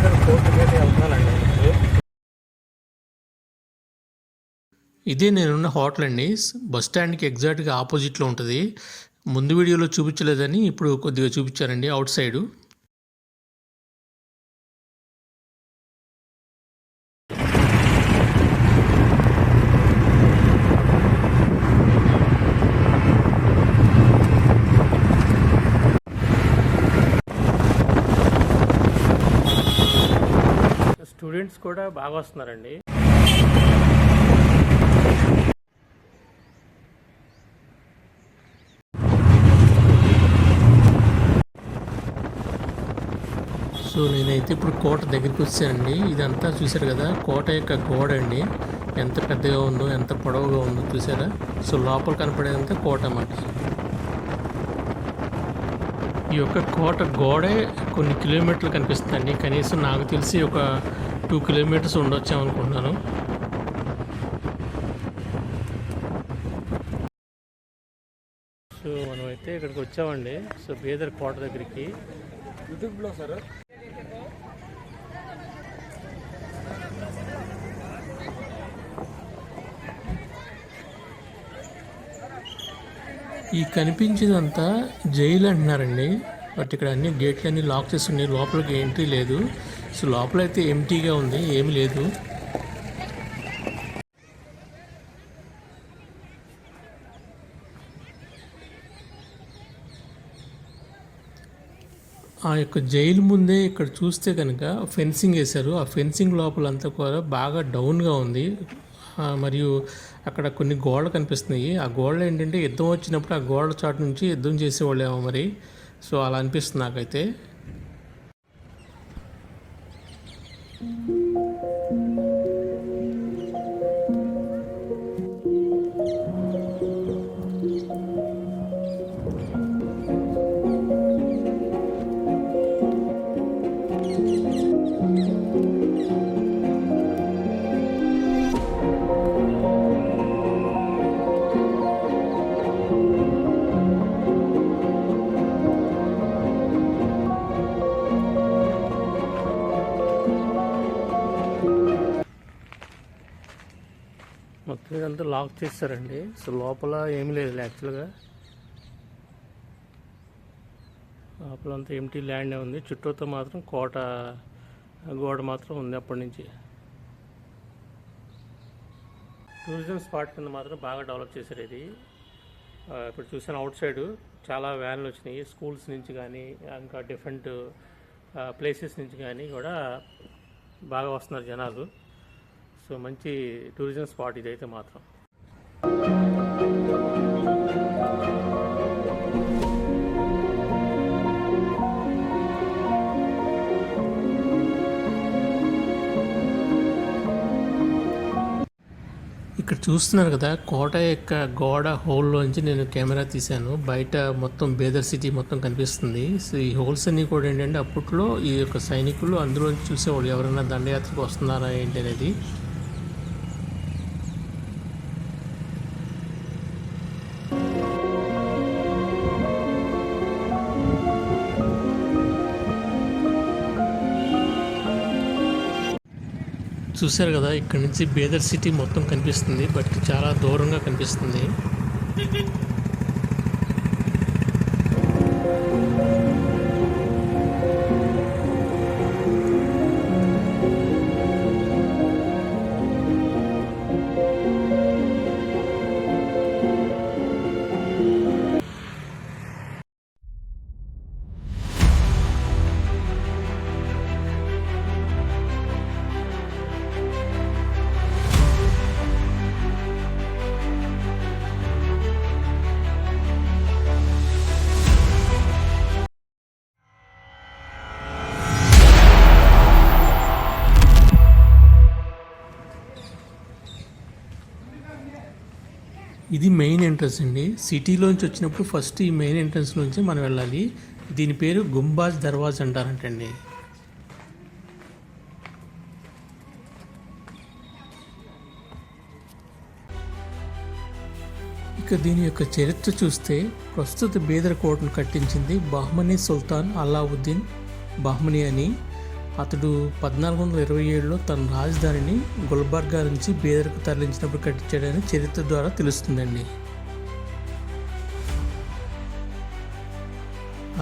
బేదర్ కోర్టుకి అయితే వెళ్తున్నానండి ఇప్పుడు. ఇదే నేనున్న హోటల్ అండి. బస్ స్టాండ్కి ఎగ్జాక్ట్గా ఆపోజిట్లో ఉంటుంది. ముందు వీడియోలో చూపించలేదని ఇప్పుడు కొద్దిగా చూపించారండి అవుట్ సైడు. స్టూడెంట్స్ కూడా బాగా వస్తున్నారండి. సో నేనైతే ఇప్పుడు కోట దగ్గరికి వచ్చానండి. ఇదంతా చూసారు కదా, కోట యొక్క గోడ అండి. ఎంత పెద్దగా ఉందో, ఎంత పొడవుగా ఉందో చూసారా. సో లోపల కనపడేదంతా కోట అన్నమాట. ఈ యొక్క కోట గోడే కొన్ని కిలోమీటర్లు కనిపిస్తుందండి. కనీసం నాకు తెలిసి ఒక 2 కిలోమీటర్స్ ఉండొచ్చామనుకుంటున్నాను. సో మనం అయితే ఇక్కడికి వచ్చామండి. సో బేదర్ కోట దగ్గరికి. యూట్యూబ్లో సార్ ఈ కనిపించేదంతా జైలు అంటున్నారండి. బట్ ఇక్కడ అన్ని గేట్లు అన్నీ లాక్ చేసి ఉన్నాయి. లోపలికి ఎంట్రీ లేదు. సో లోపలైతే ఎంటీగా ఉంది, ఏమి లేదు. ఆ యొక్క జైలు ముందే ఇక్కడ చూస్తే కనుక ఫెన్సింగ్ వేశారు. ఆ ఫెన్సింగ్ లోపలంతా కూడా బాగా డౌన్గా ఉంది. మరియు అక్కడ కొన్ని గోడలు కనిపిస్తున్నాయి. ఆ గోడలు ఏంటంటే యుద్ధం వచ్చినప్పుడు ఆ గోడల చాటు నుంచి యుద్ధం చేసేవాళ్ళేమో మరి. సో అలా అనిపిస్తుంది నాకైతే. మొత్తం ఇదంతా లాక్ చేస్తారండి. సో లోపల ఏమీ లేదు యాక్చువల్గా. లోపలంతా ఎంటీ ల్యాండ్ ఉంది. చుట్టూతో మాత్రం కోట గోడ మాత్రం ఉంది అప్పటి నుంచి. టూరిజం స్పాట్ కింద మాత్రం బాగా డెవలప్ చేశారు ఇది. ఇప్పుడు చూసాను అవుట్ సైడ్ చాలా వ్యాన్లు వచ్చినాయి. స్కూల్స్ నుంచి కానీ ఇంకా డిఫరెంట్ ప్లేసెస్ నుంచి కానీ కూడా బాగా వస్తున్నారు జనాలు. సో మంచి టూరిజం స్పాట్ ఇదైతే మాత్రం. ఇక్కడ చూస్తున్నారు కదా, కోట యొక్క గోడ హోల్లోంచి నేను కెమెరా తీశాను. బయట మొత్తం బేదర్ సిటీ మొత్తం కనిపిస్తుంది. సో ఈ హోల్స్ అన్నీ కూడా ఏంటంటే అప్పట్లో ఈ యొక్క సైనికులు అందులోంచి చూసేవాళ్ళు ఎవరైనా దండయాత్రకు వస్తున్నారా ఏంటి అనేది. చూశారు కదా, ఇక్కడ నుంచి బేదర్ సిటీ మొత్తం కనిపిస్తుంది. బట్ చాలా దూరంగా కనిపిస్తుంది. ఇది మెయిన్ ఎంట్రన్స్ అండి. సిటీలోంచి వచ్చినప్పుడు ఫస్ట్ ఈ మెయిన్ ఎంట్రన్స్ నుంచి మనం వెళ్ళాలి. దీని పేరు గుంబాజ్ దర్వాజ్ అంటారంటండి. ఇక దీని యొక్క చరిత్ర చూస్తే ప్రస్తుత బేదర్ కోటను కట్టించింది బహ్మనీ సుల్తాన్ అలావుద్దీన్ బహ్మనీ అని. అతడు 1427లో తన రాజధానిని గుల్బర్గా నుంచి బీదర్కు తరలించినప్పుడు కట్టించాడని చరిత్ర ద్వారా తెలుస్తుందండి.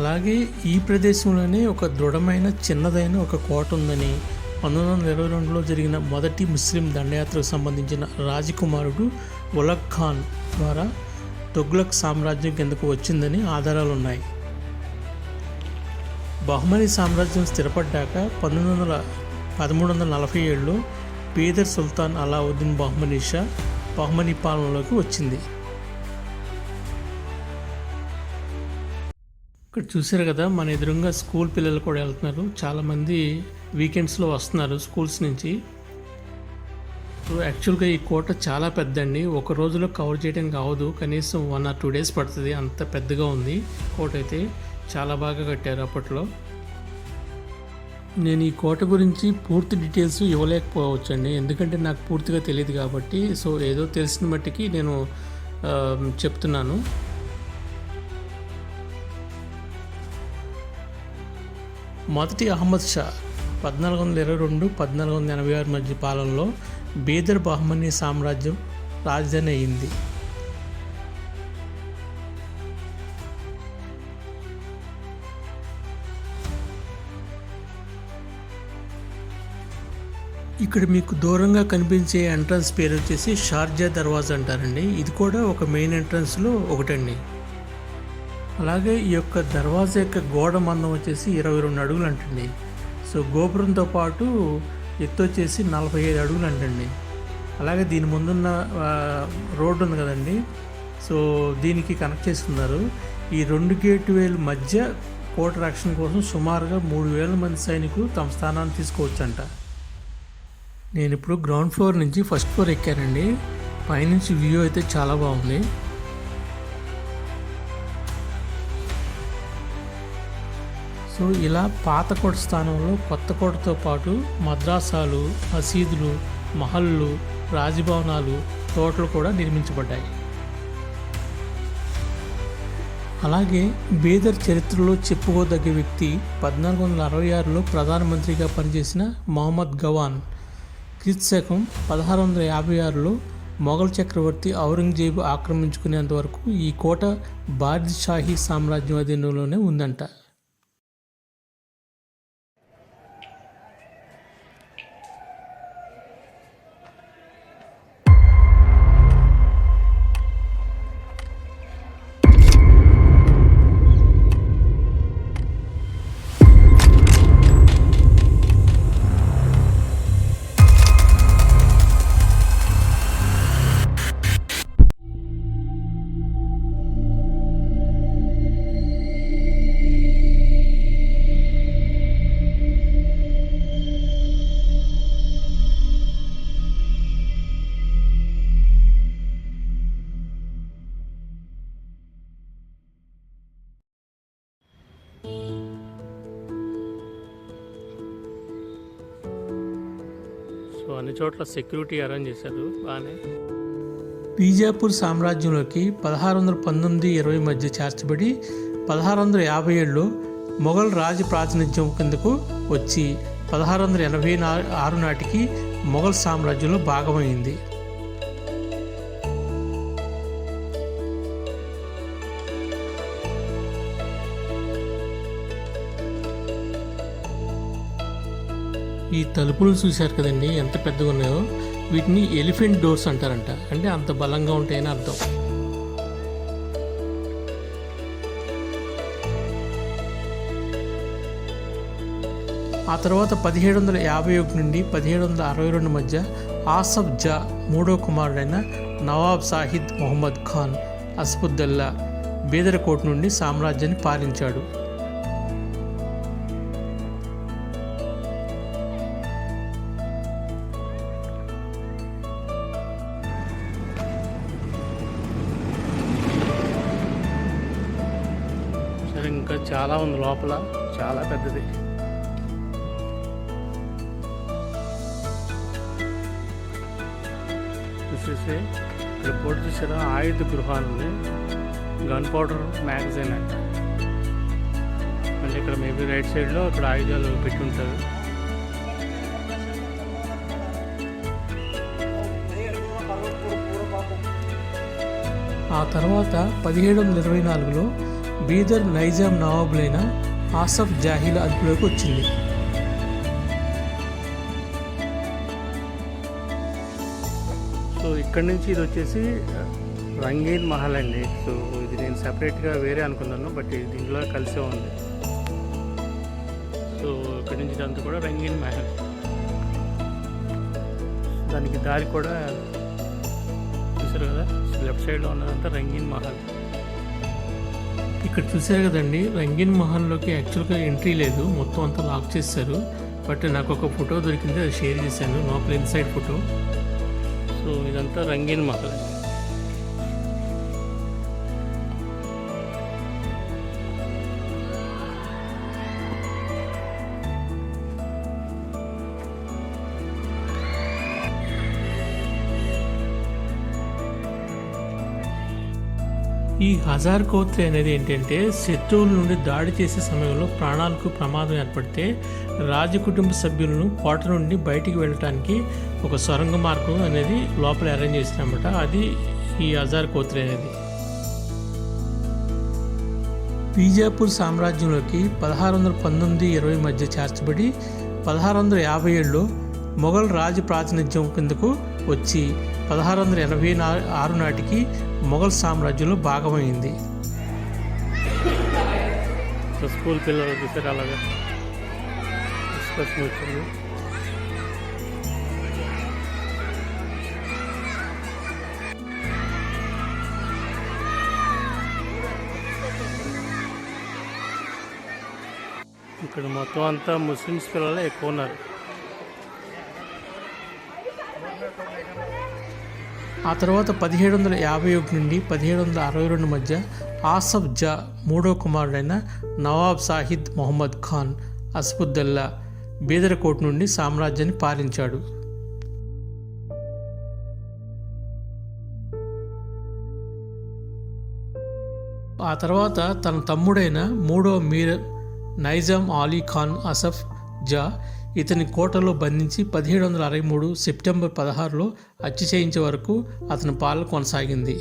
అలాగే ఈ ప్రదేశంలోనే ఒక దృఢమైన చిన్నదైన ఒక కోట ఉందని 1922లో జరిగిన మొదటి ముస్లిం దండయాత్రకు సంబంధించిన రాజకుమారుడు ఉలగ్ ఖాన్ ద్వారా తుగ్లక్ సామ్రాజ్యం కిందకు వచ్చిందని ఆధారాలు ఉన్నాయి. బహ్మనీ సామ్రాజ్యం స్థిరపడ్డాక 1347లో బీదర్ సుల్తాన్ అలావుద్దీన్ బహ్మనీ షా బహ్మనీ పాలనలోకి వచ్చింది. ఇక్కడ చూసారు కదా, మన ఎదురుగా స్కూల్ పిల్లలు కూడా వెళ్తున్నారు. చాలామంది వీకెండ్స్లో వస్తున్నారు స్కూల్స్ నుంచి. యాక్చువల్గా ఈ కోట చాలా పెద్దండి, ఒక రోజులో కవర్ చేయడానికి అవ్వదు, కనీసం 1 or 2 days పడుతుంది, అంత పెద్దగా ఉంది కోట. అయితే చాలా బాగా కట్టారు అప్పట్లో. నేను ఈ కోట గురించి పూర్తి డీటెయిల్స్ ఇవ్వలేకపోవచ్చండి, ఎందుకంటే నాకు పూర్తిగా తెలియదు కాబట్టి. సో ఏదో తెలిసిన మట్టికి నేను చెప్తున్నాను. మొదటి అహ్మద్ షా 1422-1486 మధ్య పాలనలో బీదర్ బహ్మనీ సామ్రాజ్యం రాజధాని అయింది. ఇక్కడ మీకు దూరంగా కనిపించే ఎంట్రన్స్ పేరు వచ్చేసి షార్జా దర్వాజా అంటారండి. ఇది కూడా ఒక మెయిన్ ఎంట్రన్స్లో ఒకటండి. అలాగే ఈ యొక్క దర్వాజా యొక్క గోడ మందం వచ్చేసి 22 అడుగులు అంటండి. సో గోపురంతో పాటు ఎత్తు వచ్చేసి 45 అడుగులు అంటండి. అలాగే దీని ముందున్న రోడ్డు ఉంది కదండి, సో దీనికి కనెక్ట్ చేస్తున్నారు. ఈ 2 గేట్వేల మధ్య కోట రక్షణ కోసం సుమారుగా 3000 మంది సైనికులు తమ స్థానాన్ని తీసుకోవచ్చంట. నేను ఇప్పుడు గ్రౌండ్ ఫ్లోర్ నుంచి ఫస్ట్ ఫ్లోర్ ఎక్కానండి. పైనుంచి వ్యూ అయితే చాలా బాగుంది. సో ఇలా పాత కోట స్థానంలో కొత్త కోటతో పాటు మద్రాసాలు, మసీదులు, మహల్లు, రాజభవనాలు, తోటలు కూడా నిర్మించబడ్డాయి. అలాగే బీదర్ చరిత్రలో చెప్పుకోదగ్గ వ్యక్తి 1466లో ప్రధానమంత్రిగా పనిచేసిన మహమ్మద్ గవాన్. క్రీస్తు 1656లో మొఘల్ చక్రవర్తి ఔరంగజేబు ఆక్రమించుకునేంత వరకు ఈ కోట బాద్షాహీ సామ్రాజ్యం అధీనంలోనే ఉందంట. సో అన్ని చోట్ల సెక్యూరిటీ అరేంజ్ చేశారు బాగానే. బీజాపూర్ సామ్రాజ్యంలోకి 1619-20 మధ్య చేర్చబడి 1657లో మొఘల్ రాజ ప్రాతినిధ్యం కిందకు వచ్చి 1686 నాటికి మొఘల్ సామ్రాజ్యంలో భాగమైంది. ఈ తలుపులు చూశారు కదండి, ఎంత పెద్దగా ఉన్నాయో. వీటిని ఎలిఫెంట్ డోర్స్ అంటారంట, అంటే అంత బలంగా ఉంటాయని అర్థం. ఆ తర్వాత 1751 నుండి 1762 మధ్య ఆసఫ్ జా 3వ కుమారుడైన నవాబ్ సాహిద్ మొహమ్మద్ ఖాన్ అస్ఫుద్దల్లా బీదర్ కోట నుండి సామ్రాజ్యాన్ని పాలించాడు. ఇంకా చాలా ఉంది లోపల, చాలా పెద్దది. చూసేసి ఇక్కడ బోర్డు చూసారా, ఆయుధ గృహాలు ఉన్నాయి, గన్ పౌడర్ మ్యాగజైన్ అంట. అంటే ఇక్కడ మేబీ రైట్ సైడ్లో ఇక్కడ ఆయుధాలు పెట్టి ఉంటారు. ఆ తర్వాత 1724లో బీదర్ నైజాం నవాబులైన ఆసఫ్ జాహీల అదుపులోకి వచ్చింది. సో ఇక్కడ నుంచి ఇది వచ్చేసి రంగీన్ మహల్ అండి. సో ఇది నేను సపరేట్గా వేరే అనుకున్నాను, బట్ ఇది దీంట్లో కలిసే ఉంది. సో ఇక్కడ నుంచి ఇదంతా కూడా రంగీన్ మహల్. దానికి దారి కూడా చూసారు కదా, లెఫ్ట్ సైడ్లో ఉన్నదంతా రంగీన్ మహల్. ఇక్కడ చూసారు కదండి, రంగీన్ మహల్లోకి యాక్చువల్గా ఎంట్రీ లేదు, మొత్తం అంతా లాక్ చేశారు. బట్ నాకు ఒక ఫోటో దొరికింది, అది షేర్ చేశాను, లోపల ఇన్సైడ్ ఫోటో. సో ఇదంతా రంగీన్ మహల్. ఈ హజార్ కోత్రి అనేది ఏంటంటే, శత్రువుల నుండి దాడి చేసే సమయంలో ప్రాణాలకు ప్రమాదం ఏర్పడితే రాజకుటుంబ సభ్యులను కోట నుండి బయటికి వెళ్ళటానికి ఒక సొరంగ మార్గం అనేది లోపల అరేంజ్ చేసినమాట. అది ఈ హజార్ కోత్రి అనేది. బీజాపూర్ సామ్రాజ్యంలోకి 1619-20 మధ్య చేర్చబడి 1657లో మొఘల్ రాజు ప్రాతినిధ్యం కిందకు వచ్చి 1686 నాటికి మొఘల్ సామ్రాజ్యంలో భాగమైంది. స్కూల్ పిల్లలు చూసారు అలాగా డిస్కషన్ వచ్చింది. ఇక్కడ మొత్తం అంతా ముస్లిమ్స్ పిల్లలే ఎక్కువ ఉన్నారు. ఆ తర్వాత 1751 నుండి 1762 మధ్య ఆసఫ్ జా మూడో కుమారుడైన నవాబ్ సాహిద్ మొహమ్మద్ ఖాన్ అస్ఫుద్దల్లా బీదర్కోట్ నుండి సామ్రాజ్యాన్ని పాలించాడు. ఆ తర్వాత తన తమ్ముడైన మూడో మీర్ నైజాం అలీ ఖాన్ అసఫ్ జా ఇతని కోటలో బంధించి 1763 సెప్టెంబర్ 16లో హత్య చేయించే వరకు అతని పాలన కొనసాగింది.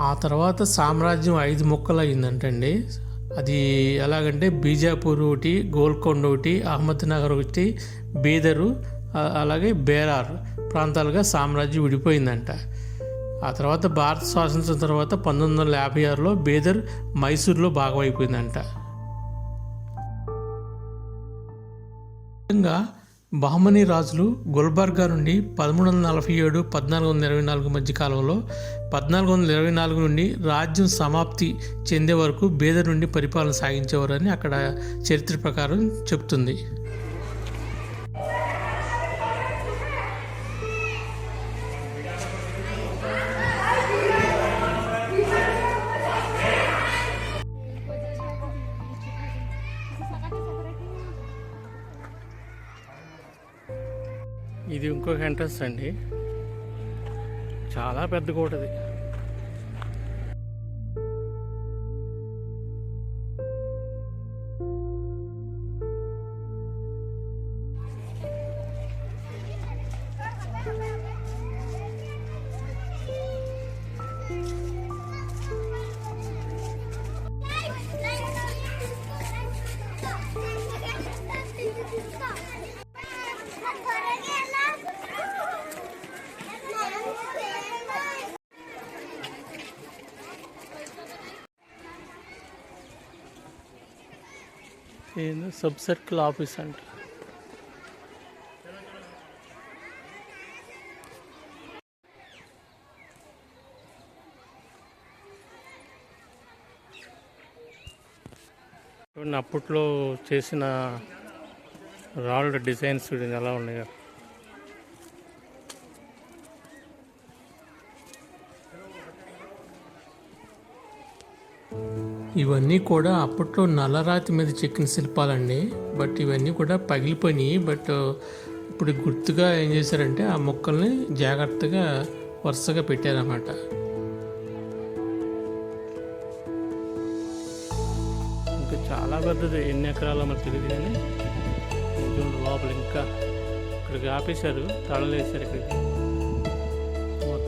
ఆ తర్వాత సామ్రాజ్యం 5 ముక్కలు అయిందంటండి. అది ఎలాగంటే బీజాపూర్ ఒకటి, గోల్కొండ ఒకటి, అహ్మద్నగర్ ఒకటి, బీదరు అలాగే బేరార్ ప్రాంతాలుగా సామ్రాజ్యం విడిపోయిందంట. ఆ తర్వాత భారత స్వాతంత్రం తర్వాత 1956లో బీదర్ మైసూర్లో భాగమైపోయిందంట. ముఖ్యంగా బహమనీ రాజులు గుల్బర్గా నుండి 1347-1424 మధ్య కాలంలో 1424 నుండి రాజ్యం సమాప్తి చెందే వరకు బీదర్ నుండి పరిపాలన సాగించేవారని అక్కడ చరిత్ర ప్రకారం చెప్తుంది. ఇది ఇంకొక ఎంట్రన్స్ అండి, చాలా పెద్ద కోటది. ఏందో సబ్ సర్కిల్ ఆఫీస్ అంట. అప్పట్లో చేసిన రాళ్ళ డిజైన్స్ ఎలా ఉన్నాయో. ఇవన్నీ కూడా అప్పట్లో నల్లరాతి మీద చెక్కిన శిల్పాలండి. బట్ ఇవన్నీ కూడా పగిలిపోయినాయి. బట్ ఇప్పుడు గుర్తుగా ఏం చేశారంటే ఆ మొక్కల్ని జాగ్రత్తగా వరుసగా పెట్టారన్నమాట. ఇంకా చాలా పెద్దది, ఎన్ని ఎకరాలో మనకు తెలియదు కానీ లోపల ఇంకా ఇక్కడికి ఆపేశారు, తాళాలు వేశారు ఇక్కడికి.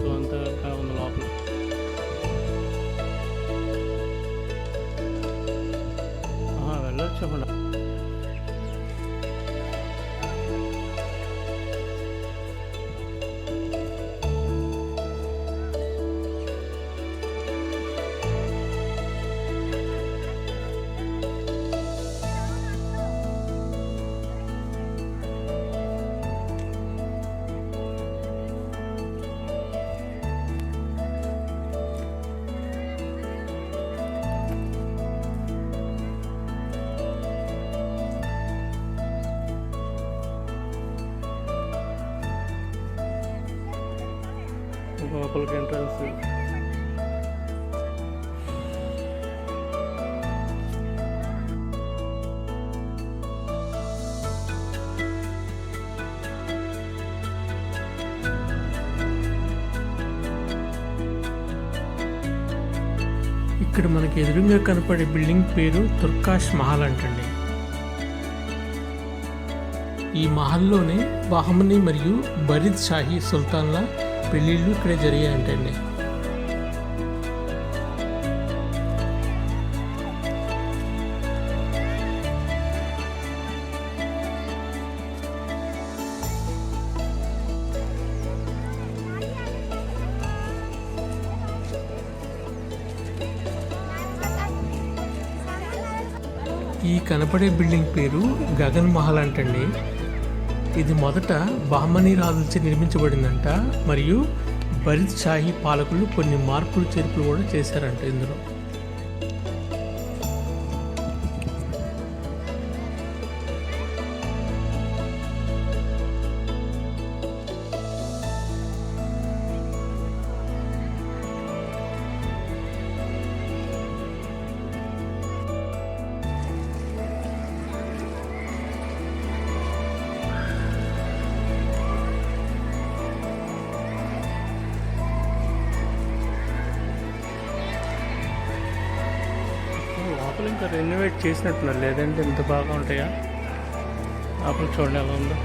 సో అంతా ఇంకా ఉంది లోపల. వెళ్ళొచ్చు అప్పుడు. లోపలికి ఎంట్రన్స్. ఇక్కడ మనకి ఎదురుగా కనపడే బిల్డింగ్ పేరు తుర్కాష్ మహల్ అంటండి. ఈ మహల్లోనే బహమనీ మరియు బరీద్ షాహీ సుల్తాన్ల పెళ్ళిళ్ళు ఇక్కడే జరిగాయంటండి. ఈ కనపడే బిల్డింగ్ పేరు గగన్ మహల్ అంటండి. ఇది మొదట బహమనీ రాజులచే నిర్మించబడిందంట. మరియు బరీద్ షాహీ పాలకులు కొన్ని మార్పులు చేర్పులు కూడా చేశారంట ఇందులో. లోపల ఇంకా రెనోవేట్ చేసినట్టున్నారు, లేదంటే ఇంత బాగా ఉంటాయా? లోపల చూడండి ఎలా ఉందో.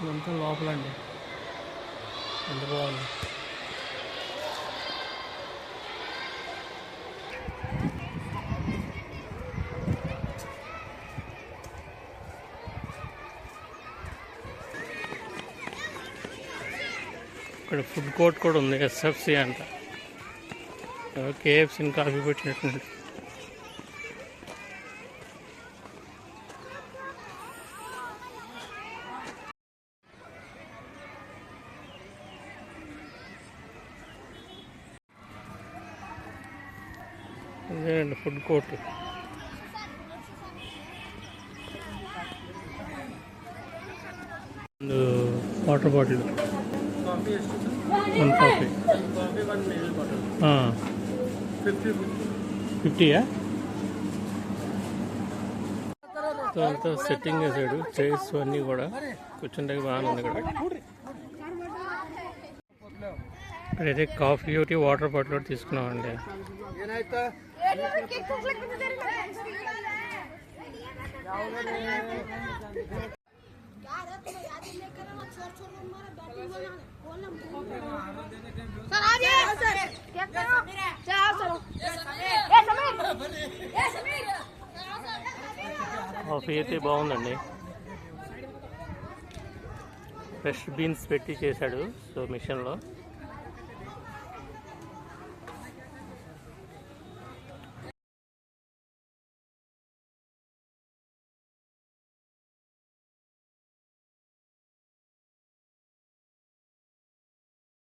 ఇదంతా లోపలండి, ఎంత బాగుంది. ఇక్కడ ఫుడ్ కోర్ట్ కూడా ఉంది, ఎస్ఎఫ్సి అంట. కేఎఫ్సీని కాఫీ పెట్టినట్టు. ఇదేనండి food court. Water bottle 1 coffee 50యా? అంతా సెట్టింగ్ చేసాడు, చైర్స్ అన్నీ కూడా కూర్చుంటే బాగానే ఉంది. ఇక్కడైతే కాఫీ ఒకటి వాటర్ బాటిల్ ఒకటి తీసుకున్నామండి. కాఫీ అయితే బాగుందండి, ఫ్రెష్ బీన్స్ పెట్టి చేశాడు. సో మిషన్లో